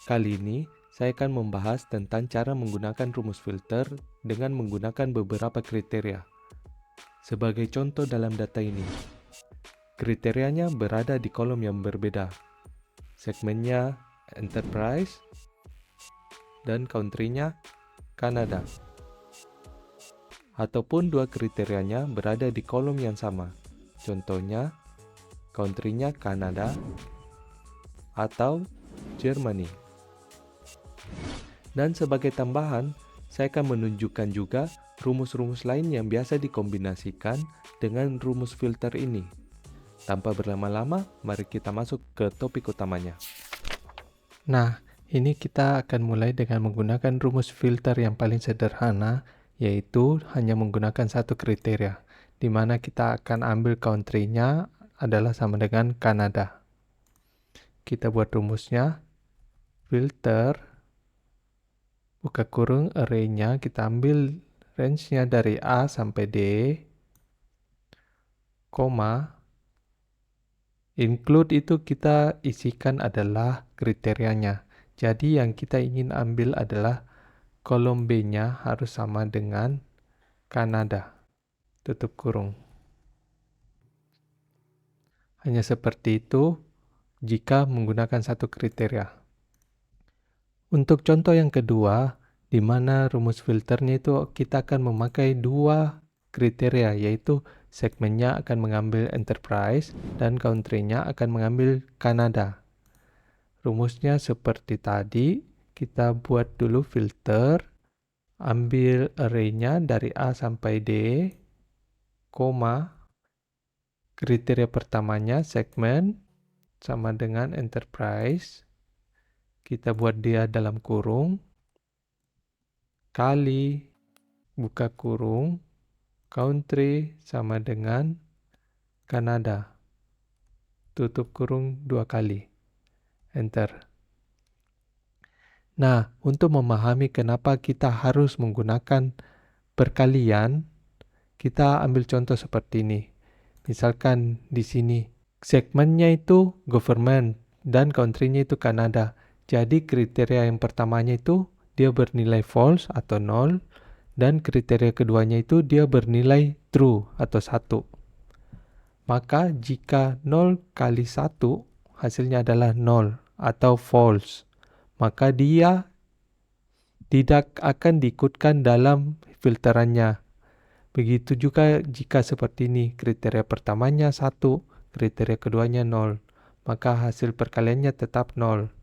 Kali ini, saya akan membahas tentang cara menggunakan rumus filter dengan menggunakan beberapa kriteria. Sebagai contoh dalam data ini, kriterianya berada di kolom yang berbeda. Segmennya Enterprise dan country-nya Kanada. Ataupun dua kriterianya berada di kolom yang sama. Contohnya, country-nya Kanada atau Germany. Dan sebagai tambahan, saya akan menunjukkan juga rumus-rumus lain yang biasa dikombinasikan dengan rumus filter ini. Tanpa berlama-lama, mari kita masuk ke topik utamanya. Nah, ini kita akan mulai dengan menggunakan rumus filter yang paling sederhana, yaitu hanya menggunakan satu kriteria, di mana kita akan ambil country-nya adalah sama dengan Kanada. Kita buat rumusnya, filter, buka kurung, array-nya kita ambil range-nya dari A sampai D, koma, include itu kita isikan adalah kriterianya. Jadi yang kita ingin ambil adalah kolom B-nya harus sama dengan Kanada, tutup kurung. Hanya seperti itu jika menggunakan satu kriteria. Untuk contoh yang kedua, di mana rumus filternya itu kita akan memakai dua kriteria, yaitu segmennya akan mengambil enterprise dan country-nya akan mengambil Kanada. Rumusnya seperti tadi, kita buat dulu filter, ambil array-nya dari A sampai D, koma, kriteria pertamanya segmen sama dengan enterprise, kita buat dia dalam kurung, kali, buka kurung, country sama dengan Kanada, tutup kurung 2 kali, enter. Nah, untuk memahami kenapa kita harus menggunakan perkalian, kita ambil contoh seperti ini. Misalkan di sini, segmennya itu government dan country-nya itu Kanada. Jadi kriteria yang pertamanya itu dia bernilai false atau 0 dan kriteria keduanya itu dia bernilai true atau 1. Maka jika 0 kali 1 hasilnya adalah 0 atau false, maka dia tidak akan diikutkan dalam filterannya. Begitu juga jika seperti ini, kriteria pertamanya 1, kriteria keduanya 0, maka hasil perkaliannya tetap 0.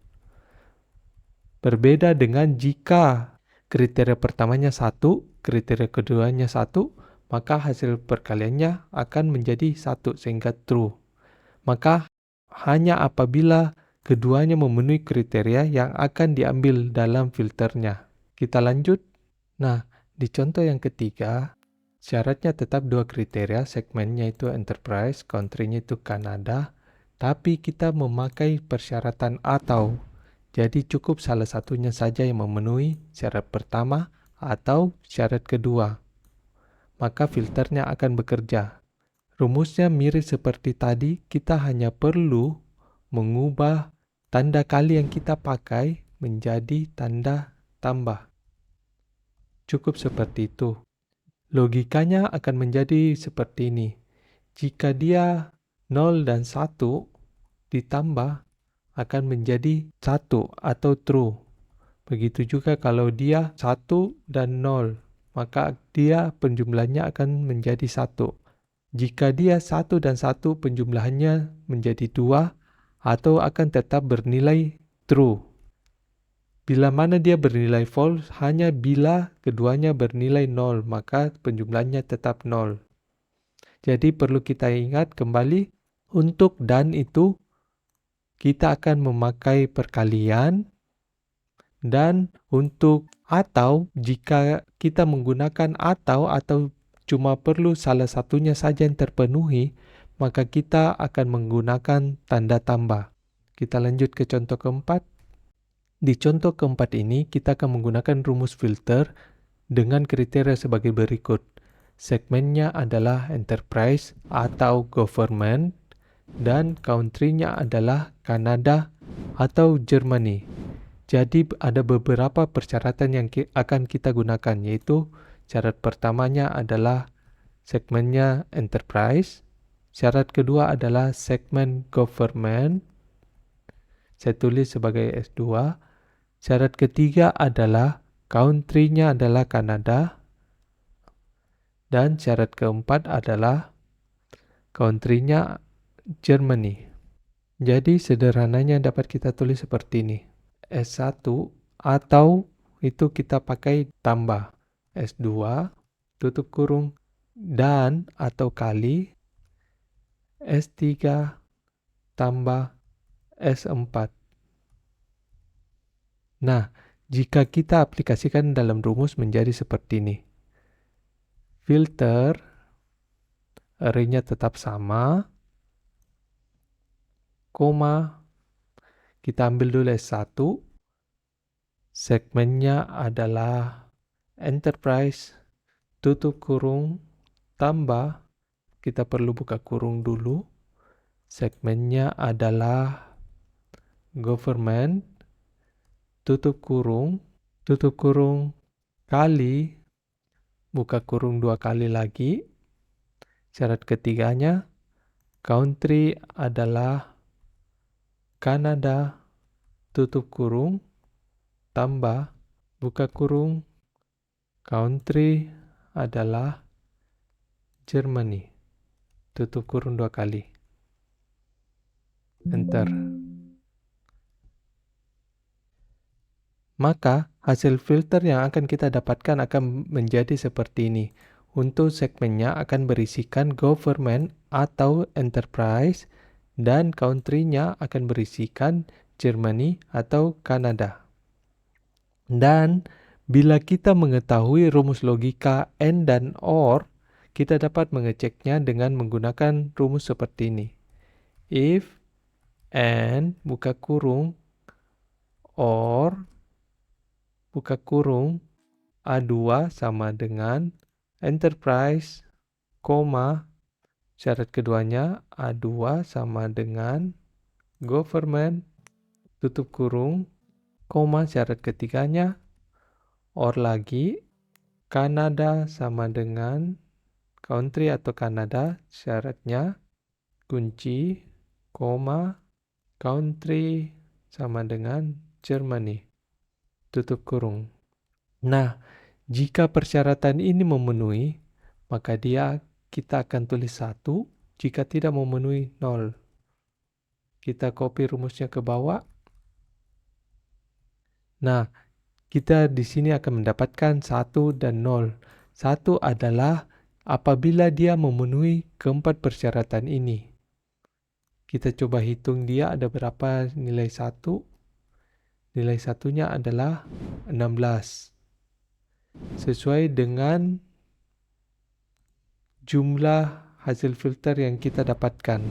Berbeda dengan jika kriteria pertamanya 1, kriteria keduanya 1, maka hasil perkaliannya akan menjadi 1 sehingga true. Maka hanya apabila keduanya memenuhi kriteria yang akan diambil dalam filternya. Kita lanjut. Nah, di contoh yang ketiga, syaratnya tetap dua kriteria, segmennya itu enterprise, country-nya itu Kanada, tapi kita memakai persyaratan atau. Jadi cukup salah satunya saja yang memenuhi syarat pertama atau syarat kedua. Maka filternya akan bekerja. Rumusnya mirip seperti tadi, kita hanya perlu mengubah tanda kali yang kita pakai menjadi tanda tambah. Cukup seperti itu. Logikanya akan menjadi seperti ini. Jika dia 0 dan 1 ditambah akan menjadi 1 atau true. Begitu juga kalau dia 1 dan 0, maka dia penjumlahannya akan menjadi 1. Jika dia 1 dan 1 penjumlahannya menjadi 2, atau akan tetap bernilai true. Bila mana dia bernilai false, hanya bila keduanya bernilai 0, maka penjumlahannya tetap 0. Jadi perlu kita ingat kembali, untuk dan itu kita akan memakai perkalian, dan untuk atau jika kita menggunakan atau cuma perlu salah satunya saja yang terpenuhi, maka kita akan menggunakan tanda tambah. Kita lanjut ke contoh keempat. Di contoh keempat ini kita akan menggunakan rumus filter dengan kriteria sebagai berikut. Segmennya adalah enterprise atau government, dan country-nya adalah Kanada atau Germany. Jadi ada beberapa persyaratan yang akan kita gunakan, yaitu syarat pertamanya adalah segmennya enterprise, syarat kedua adalah segmen government, saya tulis sebagai S2, syarat ketiga adalah country-nya adalah Kanada, dan syarat keempat adalah country-nya Germany. Jadi sederhananya dapat kita tulis seperti ini. S1 atau itu kita pakai tambah S2 tutup kurung dan atau kali S3 tambah S4. Nah, jika kita aplikasikan dalam rumus menjadi seperti ini. Filter array-nya tetap sama, koma, kita ambil dulu S1, segmennya adalah enterprise, tutup kurung, tambah, kita perlu buka kurung dulu, segmennya adalah government, tutup kurung, kali, buka kurung 2 kali lagi, syarat ketiganya, country adalah Kanada, tutup kurung, tambah, buka kurung, country adalah Germany, tutup kurung 2 kali. Enter. Maka hasil filter yang akan kita dapatkan akan menjadi seperti ini. Untuk segmennya akan berisikan government atau enterprise dan country-nya akan berisikan Germany atau Kanada. Dan bila kita mengetahui rumus logika AND dan OR, kita dapat mengeceknya dengan menggunakan rumus seperti ini. If AND buka kurung OR buka kurung A2 sama dengan enterprise, koma, syarat keduanya A2 sama dengan government, tutup kurung, koma, syarat ketiganya, OR lagi, Kanada sama dengan country atau Kanada, syaratnya, kunci, koma, country sama dengan Germany, tutup kurung. Nah, jika persyaratan ini memenuhi, maka kita akan tulis 1, jika tidak memenuhi 0. Kita copy rumusnya ke bawah. Nah, kita di sini akan mendapatkan 1 dan 0. 1 adalah apabila dia memenuhi keempat persyaratan ini. Kita coba hitung dia ada berapa nilai 1. Nilai satunya adalah 16. Sesuai dengan jumlah hasil filter yang kita dapatkan.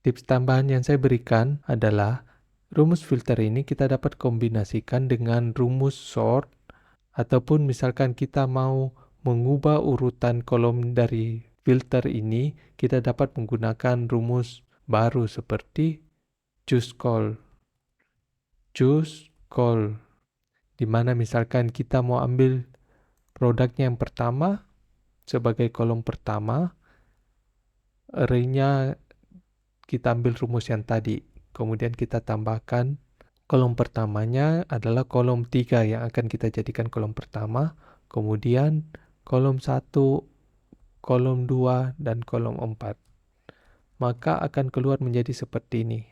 Tips tambahan yang saya berikan adalah rumus filter ini kita dapat kombinasikan dengan rumus sort, ataupun misalkan kita mau mengubah urutan kolom dari filter ini, kita dapat menggunakan rumus baru seperti choose call, di mana misalkan kita mau ambil produknya yang pertama sebagai kolom pertama, array-nya kita ambil rumus yang tadi, kemudian kita tambahkan kolom pertamanya adalah kolom 3 yang akan kita jadikan kolom pertama, kemudian kolom 1, kolom 2, dan kolom 4. Maka akan keluar menjadi seperti ini.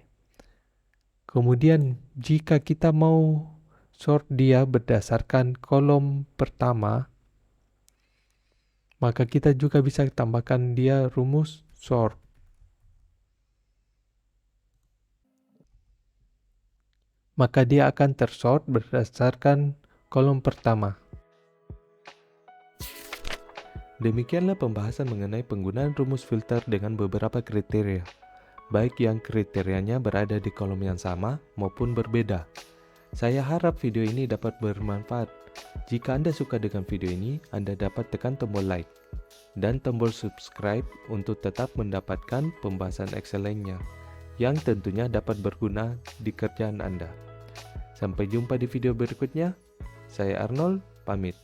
Kemudian jika kita mau sort dia berdasarkan kolom pertama, maka kita juga bisa tambahkan dia rumus sort. Maka dia akan tersort berdasarkan kolom pertama. Demikianlah pembahasan mengenai penggunaan rumus filter dengan beberapa kriteria, baik yang kriterianya berada di kolom yang sama maupun berbeda. Saya harap video ini dapat bermanfaat. Jika Anda suka dengan video ini, Anda dapat tekan tombol like dan tombol subscribe untuk tetap mendapatkan pembahasan Excel lainnya yang tentunya dapat berguna di kerjaan Anda. Sampai jumpa di video berikutnya. Saya Arnold, pamit.